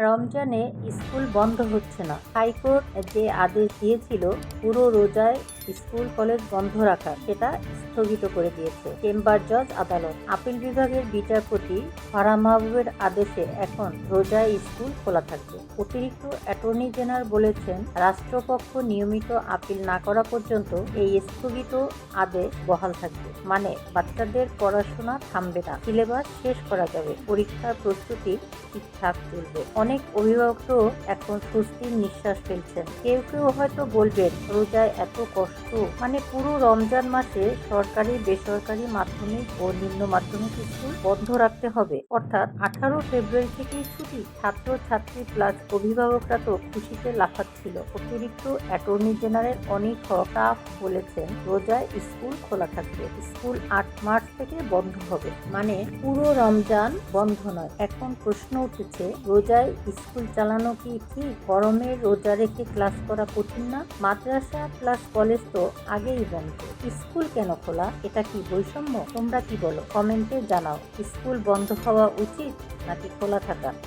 রমজানে স্কুল বন্ধ হচ্ছে না। হাইকোর্ট যে আদেশ দিয়েছিল পুরো রোজায় স্কুল কলেজ বন্ধ রাখা, সেটা স্থগিত করে দিয়েছে চেম্বার জজ আদালত। আপিল বিভাগের বিচারপতি ফারাহ মাহবুবের আদেশে এখন রোজায় স্কুল খোলা থাকবে। অতিরিক্ত অ্যাটর্নি জেনারেল বলেছেন, রাষ্ট্রপক্ষ নিয়মিত আপিল না করা পর্যন্ত এই স্থগিত আদেশ বহাল থাকবে। মানে বাচ্চাদের পড়াশোনা থামবে না, সিলেবাস শেষ করা যাবে, পরীক্ষার প্রস্তুতি ঠিকঠাক চলবে। অনেক অভিভাবক তো এখন স্বস্তির নিঃশ্বাস ফেলছেন। কেউ কেউ হয়তো বলবেন, রোজায় এত কষ্ট, মানে পুরো রমজান মাসে সরকারি বেসরকারি মাধ্যমিক ও নিম্ন মাধ্যমিক স্কুল বন্ধ রাখতে হবে, অর্থাৎ 18 ফেব্রুয়ারি থেকেই ছুটি। ছাত্র ছাত্রী প্লাস অভিভাবকরা তো খুশিতে লাফাচ্ছিল। অতিরিক্ত অ্যাটর্নি জেনারেল অনিক হক বলেছেন, রোজায় স্কুল খোলা থাকবে, স্কুল 8 মার্চ থেকে বন্ধ হবে, মানে পুরো রমজান বন্ধ নয়। এখন প্রশ্ন উঠেছে, রোজায় স্কুল চালানো কি ঠিক? গরমে রোজা রেখে ক্লাস করা কঠিন না? মাদ্রাসা প্লাস কলেজ তো আগেই বন্ধ, স্কুল কেন খোলা? এটা কি বৈষম্য? তোমরা কি বলো? কমেন্টে জানাও। স্কুল বন্ধ হওয়া উচিত নাকি খোলা থাকা?